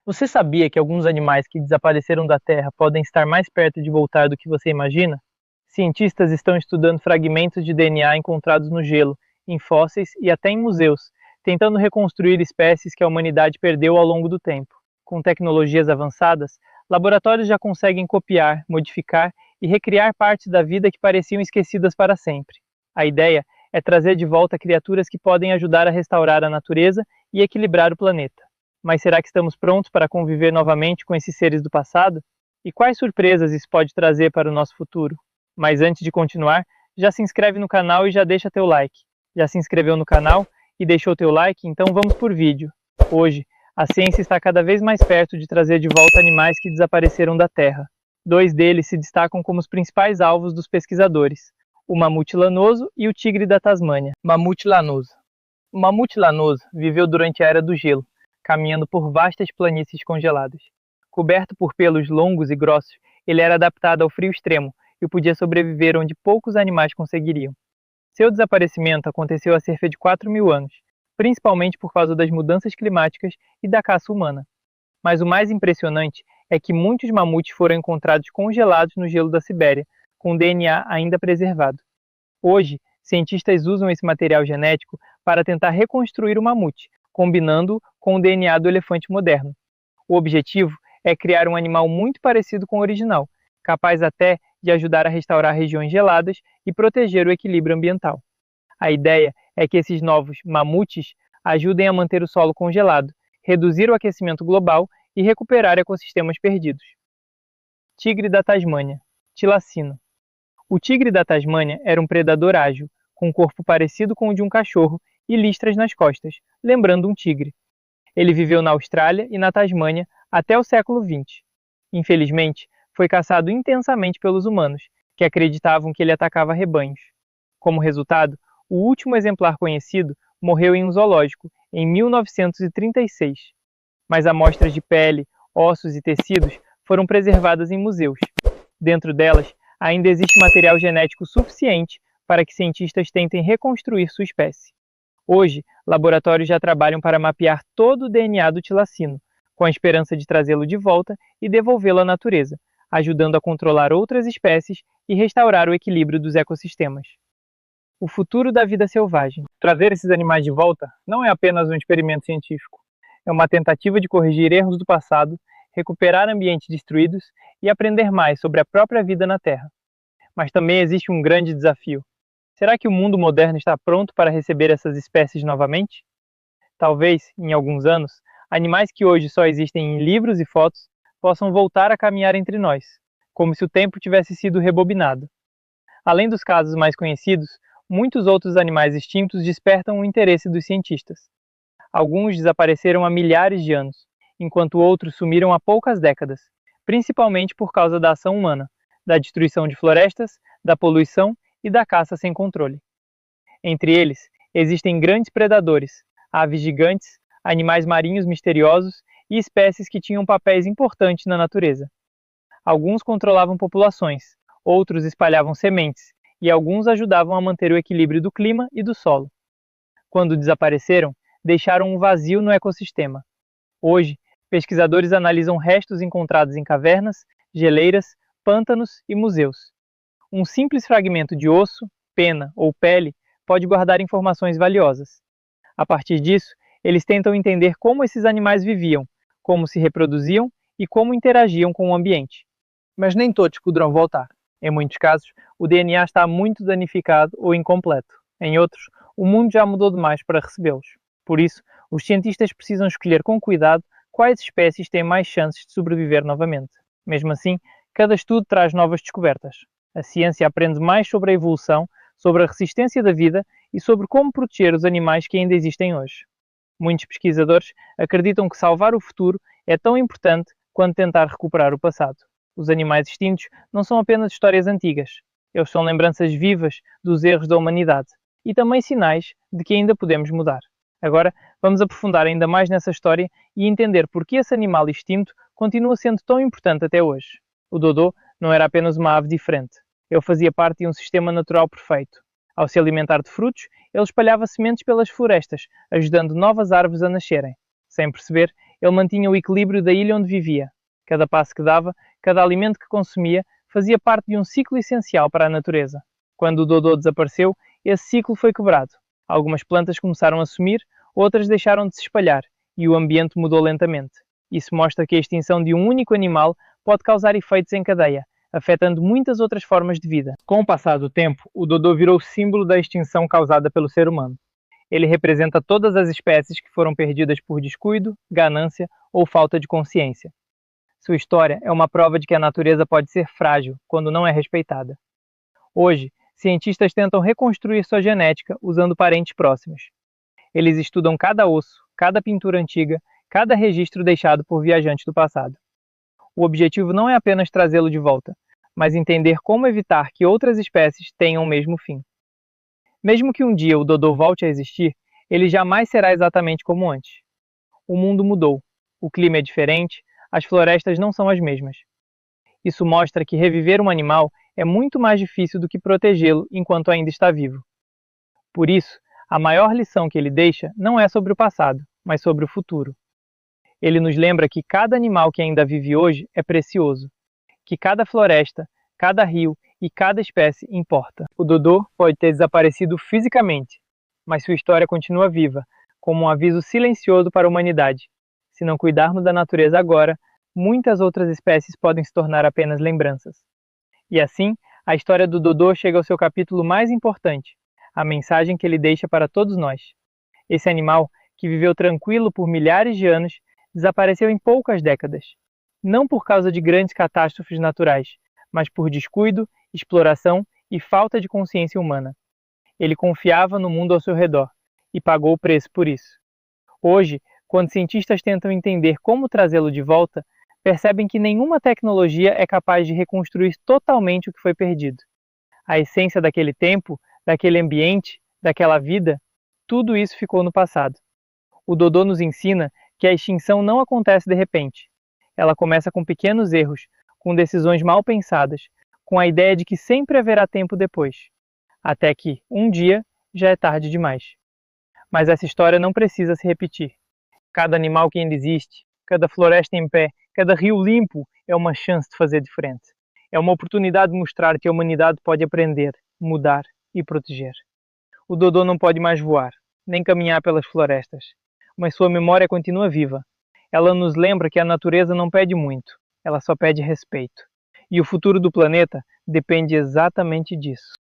Você sabia que alguns animais que desapareceram da Terra podem estar mais perto de voltar do que você imagina? Cientistas estão estudando fragmentos de DNA encontrados no gelo, em fósseis e até em museus, tentando reconstruir espécies que a humanidade perdeu ao longo do tempo. Com tecnologias avançadas, laboratórios já conseguem copiar, modificar e recriar partes da vida que pareciam esquecidas para sempre. A ideia é trazer de volta criaturas que podem ajudar a restaurar a natureza e equilibrar o planeta. Mas será que estamos prontos para conviver novamente com esses seres do passado? E quais surpresas isso pode trazer para o nosso futuro? Mas antes de continuar, já se inscreve no canal e já deixa teu like. Já se inscreveu no canal e deixou teu like? Então vamos por vídeo. Hoje, a ciência está cada vez mais perto de trazer de volta animais que desapareceram da Terra. Dois deles se destacam como os principais alvos dos pesquisadores: o mamute lanoso e o tigre da Tasmânia. Mamute lanoso. O mamute lanoso viveu durante a Era do Gelo, caminhando por vastas planícies congeladas. Coberto por pelos longos e grossos, ele era adaptado ao frio extremo e podia sobreviver onde poucos animais conseguiriam. Seu desaparecimento aconteceu há cerca de 4.000 anos, principalmente por causa das mudanças climáticas e da caça humana. Mas o mais impressionante é que muitos mamutes foram encontrados congelados no gelo da Sibéria, com DNA ainda preservado. Hoje, cientistas usam esse material genético para tentar reconstruir o mamute, combinando-o com o DNA do elefante moderno. O objetivo é criar um animal muito parecido com o original, capaz até de ajudar a restaurar regiões geladas e proteger o equilíbrio ambiental. A ideia é que esses novos mamutes ajudem a manter o solo congelado, reduzir o aquecimento global e recuperar ecossistemas perdidos. Tigre da Tasmânia, tilacino. O tigre da Tasmânia era um predador ágil, com um corpo parecido com o de um cachorro e listras nas costas, lembrando um tigre. Ele viveu na Austrália e na Tasmânia até o século XX. Infelizmente, foi caçado intensamente pelos humanos, que acreditavam que ele atacava rebanhos. Como resultado, o último exemplar conhecido morreu em um zoológico, em 1936. Mas amostras de pele, ossos e tecidos foram preservadas em museus. Dentro delas, ainda existe material genético suficiente para que cientistas tentem reconstruir sua espécie. Hoje, laboratórios já trabalham para mapear todo o DNA do tilacino, com a esperança de trazê-lo de volta e devolvê-lo à natureza, ajudando a controlar outras espécies e restaurar o equilíbrio dos ecossistemas. O futuro da vida selvagem. Trazer esses animais de volta não é apenas um experimento científico. É uma tentativa de corrigir erros do passado, recuperar ambientes destruídos e aprender mais sobre a própria vida na Terra. Mas também existe um grande desafio. Será que o mundo moderno está pronto para receber essas espécies novamente? Talvez, em alguns anos, animais que hoje só existem em livros e fotos possam voltar a caminhar entre nós, como se o tempo tivesse sido rebobinado. Além dos casos mais conhecidos, muitos outros animais extintos despertam o interesse dos cientistas. Alguns desapareceram há milhares de anos, enquanto outros sumiram há poucas décadas, principalmente por causa da ação humana, da destruição de florestas, da poluição e da caça sem controle. Entre eles, existem grandes predadores, aves gigantes, animais marinhos misteriosos e espécies que tinham papéis importantes na natureza. Alguns controlavam populações, outros espalhavam sementes e alguns ajudavam a manter o equilíbrio do clima e do solo. Quando desapareceram, deixaram um vazio no ecossistema. Hoje, pesquisadores analisam restos encontrados em cavernas, geleiras, pântanos e museus. Um simples fragmento de osso, pena ou pele pode guardar informações valiosas. A partir disso, eles tentam entender como esses animais viviam, como se reproduziam e como interagiam com o ambiente. Mas nem todos poderão voltar. Em muitos casos, o DNA está muito danificado ou incompleto. Em outros, o mundo já mudou demais para recebê-los. Por isso, os cientistas precisam escolher com cuidado quais espécies têm mais chances de sobreviver novamente. Mesmo assim, cada estudo traz novas descobertas. A ciência aprende mais sobre a evolução, sobre a resistência da vida e sobre como proteger os animais que ainda existem hoje. Muitos pesquisadores acreditam que salvar o futuro é tão importante quanto tentar recuperar o passado. Os animais extintos não são apenas histórias antigas. Eles são lembranças vivas dos erros da humanidade e também sinais de que ainda podemos mudar. Agora, vamos aprofundar ainda mais nessa história e entender por que esse animal extinto continua sendo tão importante até hoje. O dodô não era apenas uma ave diferente. Ele fazia parte de um sistema natural perfeito. Ao se alimentar de frutos, ele espalhava sementes pelas florestas, ajudando novas árvores a nascerem. Sem perceber, Ele mantinha o equilíbrio da ilha onde vivia. Cada passo que dava, cada alimento que consumia, fazia parte de um ciclo essencial para a natureza. Quando o Dodô desapareceu, esse ciclo foi quebrado. Algumas plantas começaram a sumir, outras deixaram de se espalhar, e o ambiente mudou lentamente. Isso mostra que a extinção de um único animal pode causar efeitos em cadeia, afetando muitas outras formas de vida. Com o passar do tempo, o Dodô virou símbolo da extinção causada pelo ser humano. Ele representa todas as espécies que foram perdidas por descuido, ganância ou falta de consciência. Sua história é uma prova de que a natureza pode ser frágil quando não é respeitada. Hoje, cientistas tentam reconstruir sua genética usando parentes próximos. Eles estudam cada osso, cada pintura antiga, cada registro deixado por viajantes do passado. O objetivo não é apenas trazê-lo de volta, mas entender como evitar que outras espécies tenham o mesmo fim. Mesmo que um dia o Dodô volte a existir, ele jamais será exatamente como antes. O mundo mudou, o clima é diferente, as florestas não são as mesmas. Isso mostra que reviver um animal é muito mais difícil do que protegê-lo enquanto ainda está vivo. Por isso, a maior lição que ele deixa não é sobre o passado, mas sobre o futuro. Ele nos lembra que cada animal que ainda vive hoje é precioso, que cada floresta, cada rio e cada espécie importa. O Dodô pode ter desaparecido fisicamente, mas sua história continua viva, como um aviso silencioso para a humanidade. Se não cuidarmos da natureza agora, muitas outras espécies podem se tornar apenas lembranças. E assim, a história do Dodô chega ao seu capítulo mais importante, a mensagem que ele deixa para todos nós. Esse animal, que viveu tranquilo por milhares de anos, desapareceu em poucas décadas. Não por causa de grandes catástrofes naturais, mas por descuido, exploração e falta de consciência humana. Ele confiava no mundo ao seu redor e pagou o preço por isso. Hoje, quando cientistas tentam entender como trazê-lo de volta, percebem que nenhuma tecnologia é capaz de reconstruir totalmente o que foi perdido. A essência daquele tempo, daquele ambiente, daquela vida, tudo isso ficou no passado. O Dodô nos ensina que a extinção não acontece de repente. Ela começa com pequenos erros, com decisões mal pensadas, com a ideia de que sempre haverá tempo depois. Até que, um dia, já é tarde demais. Mas essa história não precisa se repetir. Cada animal que ainda existe, cada floresta em pé, cada rio limpo é uma chance de fazer diferente. É uma oportunidade de mostrar que a humanidade pode aprender, mudar e proteger. O Dodô não pode mais voar, nem caminhar pelas florestas, mas sua memória continua viva. Ela nos lembra que a natureza não pede muito, ela só pede respeito. E o futuro do planeta depende exatamente disso.